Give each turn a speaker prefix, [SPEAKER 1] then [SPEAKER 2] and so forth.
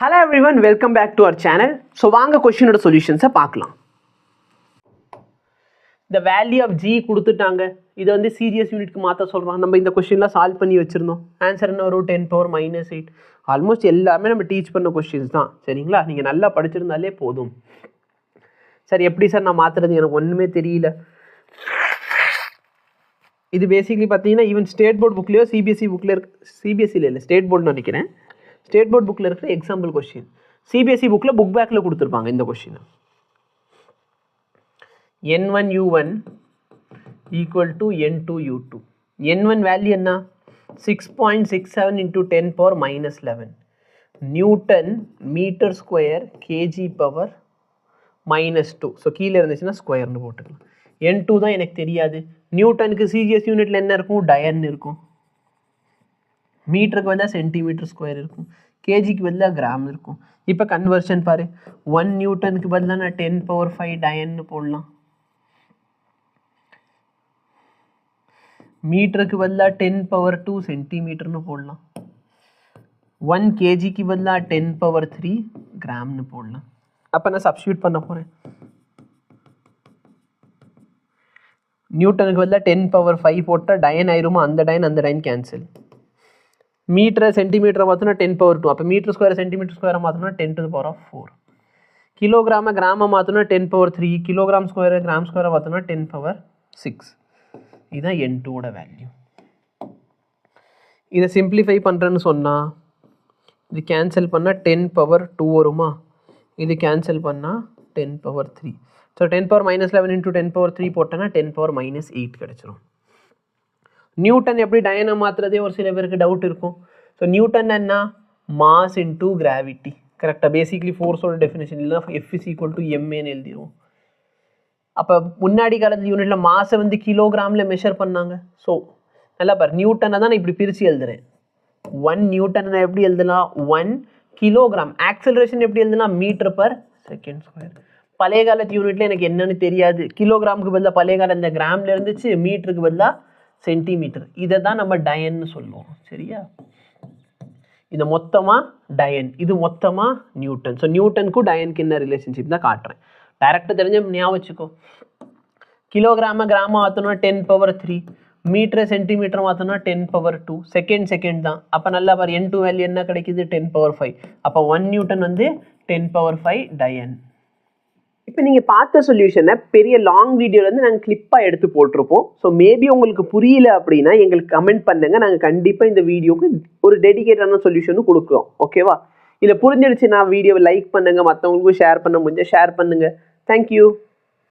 [SPEAKER 1] Hello everyone, welcome back to our channel. So வாங்க கொஸ்டினோட சொல்யூஷன்ஸை பார்க்கலாம். The value of g கொடுத்துட்டாங்க. இதை வந்து சீரியஸ் யூனிட்க்கு மாற்ற சொல்கிறோம். நம்ம இந்த கொஸ்டின்லாம் சால்வ் பண்ணி வச்சுருந்தோம். ஆன்சர் என்ன வரும்? 10⁻⁻8. ஆல்மோஸ்ட் எல்லாமே நம்ம டீச் பண்ண கொஸ்டின்ஸ் தான். சரிங்களா? நீங்கள் நல்லா படிச்சிருந்தாலே போதும். சார் எப்படி சார் நான் மாற்றுறது? எனக்கு ஒன்றுமே தெரியல. இது பேசிக்லி பார்த்தீங்கன்னா ஈவன் ஸ்டேட் போர்டு புக்லேயோ சிபிஎஸ்சி புக்கில் சிபிஎஸ்சியில் இல்லை ஸ்டேட் போர்டுன்னு நினைக்கிறேன். ஸ்டேட் போர்ட் புக்கில் இருக்கிற எக்ஸாம்பிள் கொஸ்டின் சிபிஎஸ்சி புக்கில் புக் பேக்கில் கொடுத்துருப்பாங்க இந்த question. n1u1 equal to n2u2. n1 value என்ன? 6.67 into 10⁻11 newton metre square KG power -2. So கீழே இருந்துச்சுன்னா ஸ்கொயர்னு போட்டுக்கலாம். n2 தான் எனக்கு தெரியாது. நியூட்டனுக்கு சிஜிஎஸ் யூனிட்டில் என்ன இருக்கும்? டயன் இருக்கும். மீட்டருக்கு வந்தால் சென்டிமீட்டர் ஸ்கொயர் இருக்கும். கேஜிக்கு பதிலாக கிராம் இருக்கும். இப்போ கன்வர்ஷன் பாரு. 1 நியூட்டனுக்கு பதிலாக நான் 10⁻5 டயன்னு போடலாம். மீட்டருக்கு பதிலாக 10⁻2 சென்டிமீட்டர்னு போடலாம். 1 கேஜிக்கு பதிலாக 10⁻3 கிராம்னு போடலாம். அப்போ நான் சப்ஸ்டியூட் பண்ண போகிறேன். நியூட்டனுக்கு பதிலாக 10⁻5 போட்டால் டயன் ஆயிருமா? அந்த டயன் கேன்சல். மீட்டரை சென்டிமீட்டரை மாற்றினா 10⁻2. அப்போ மீட்டர் ஸ்கொயர் சென்டிமீட்டர் ஸ்கொயரை மாற்றினா 10⁴. கிலோகிராமை கிராமை மாற்றினா 10⁻3. கிலோகிராம் ஸ்கொயரை கிராம் ஸ்கொயரை மாற்றினா 10⁻6. இதுதான் n2ஓட வேல்யூ. இதை சிம்பிளிஃபை பண்ணுறேன்னு சொன்னால் இது கேன்சல் பண்ணால் 10⁻2 வருமா? இது கேன்சல் பண்ணால் 10⁻3. ஸோ 10⁻−11 into 10⁻3 போட்டோன்னா 10⁻−8 கிடச்சிரும். நியூட்டன் எப்படி டயனை மாற்றுறதே ஒரு சில பேருக்கு டவுட் இருக்கும். ஸோ நியூட்டன் என்ன? Mass into gravity. கரெக்டாக பேசிக்லி ஃபோர்ஸோட டெஃபினேஷன் இல்லைனா F is equal to mAன்னு எழுதிடுவோம். அப்போ முன்னாடி காலத்து யூனிட்டில் மாஸை வந்து கிலோகிராமில் மெஷர் பண்ணாங்க. ஸோ நல்லா பாரு, நியூட்டனை தான் நான் இப்படி பிரித்து எழுதுறேன். 1 நியூட்டனை எப்படி எழுதலாம்? 1 கிலோகிராம். ஆக்சலரேஷன் எப்படி எழுதலாம்? மீட்டர்/செகண்ட்². பழைய காலத்து யூனிட்டில் எனக்கு என்னன்னு தெரியாது. கிலோகிராமுக்கு பதிலாக பழைய காலம் இந்த கிராமில் இருந்துச்சு, மீட்டருக்கு பதிலாக சென்டிமீட்டர். இதை தான் நம்ம டயன்னு சொல்லுவோம். சரியா? இது மொத்தமாக டயன், இது மொத்தமாக நியூட்டன். ஸோ நியூட்டனுக்கும் டயனுக்கு என்ன ரிலேஷன்ஷிப் தான் காட்டுறேன். டைரெக்டாக தெரிஞ்ச ஞாபகம் வச்சுக்கோ. கிலோகிராமை கிராம மாற்றணும் 10⁻3. மீட்டரை சென்டிமீட்டர் மாற்றணும் 10⁻2. செகண்ட் தான். அப்போ நல்லா பாரு, n2 வேல்யூ என்ன கிடைக்குது? 10⁻5. அப்போ 1 நியூட்டன் வந்து 10⁻5 டயன். இப்போ நீங்கள் பார்த்த சொல்யூஷனை பெரிய லாங் வீடியோலேருந்து நாங்கள் கிளிப்பாக எடுத்து போட்டிருப்போம். ஸோ மேபி உங்களுக்கு புரியல அப்படின்னா எங்களுக்கு கமெண்ட் பண்ணுங்கள். நாங்கள் கண்டிப்பாக இந்த வீடியோக்கு ஒரு டெடிகேட்டான சொல்யூஷனும் கொடுக்குறோம். ஓகேவா? இதில் புரிஞ்சிடுச்சுன்னா வீடியோவை லைக் பண்ணுங்கள், மற்றவங்களுக்கும் ஷேர் பண்ண முடிஞ்சால் ஷேர் பண்ணுங்கள். தேங்க்யூ.